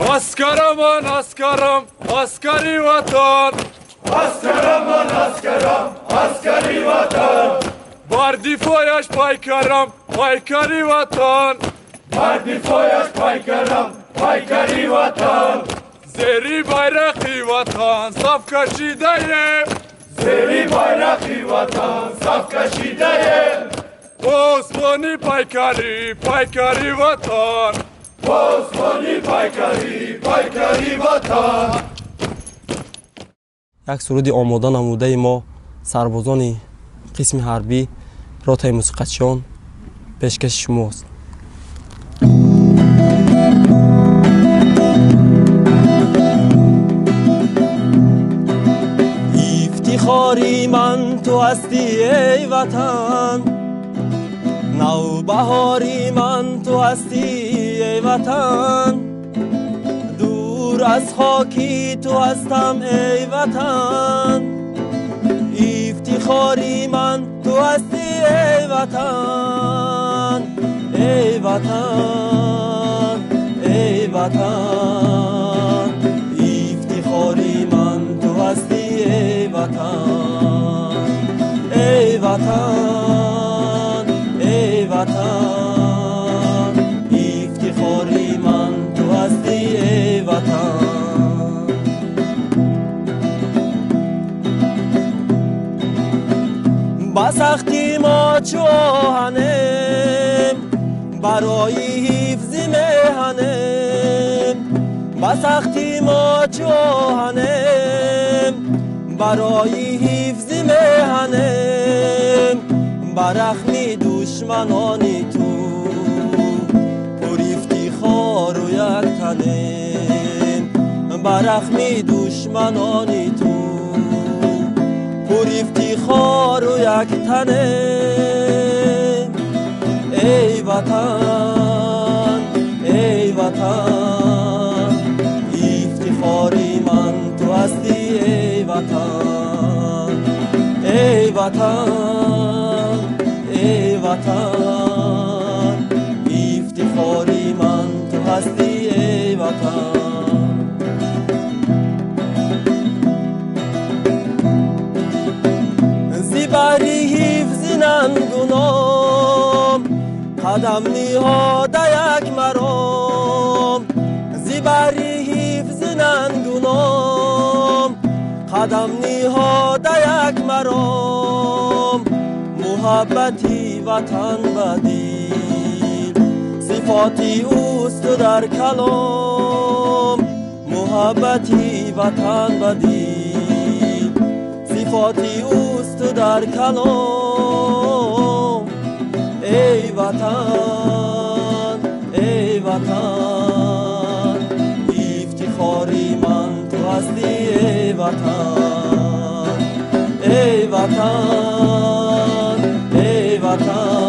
Askarım an askarım, askeri vatan. Askarım an askarım, askeri vatan. Bardifoyaş paykarım, paykari vatan. Bardifoyaş paykarım, paykari vatan. Zeri bayrakı vatan, saf kaşidayım. Zeri bayrakı vatan, saf kaşidayım. Osmani paykari, paykari vatan. Osmani paykari, paykari vatan. یک سرودی آماده نموده ما سربازان قسم حربی راتای موسیقچیان پیشکش شماست. افتخاری من تو هستی ای وطن، نوبهاری من تو هستی ای وطن، دور از خاکی تو هستم ای وطن، افتخاری من تو هستی ای وطن، ای وطن، ای وطن، افتخاری من تو هستی ای وطن، ای وطن، ای وطن، افتخاری من تو هستی ای وطن. با سختی ما چو آهنیم برای حفظ مهنیم، با سختی ما چو آهنیم برای حفظ مهنیم، برخمی دشمنانی تو پر افتخار و یک تنیم، برخمی دشمنانی تو پر افتخار و یک تنیم، ای وطن، ای وطن، افتخاری من تو هستی ای وطن، ای وطن، ای وطن، افتخاری من تو هستی ای وطن. زیبری حفظ ننگونام قدم نهاده یک مرام، زیبری حفظ ننگونام قدم نهاده یک مرام، محبتی وطن بدیل صفاتی اوست در کلام، محبتی وطن بدیل صفاتی اوست در کلام، ای وطن، ای وطن، افتخاری من تو هستی ای وطن، ای وطن، ای وطن.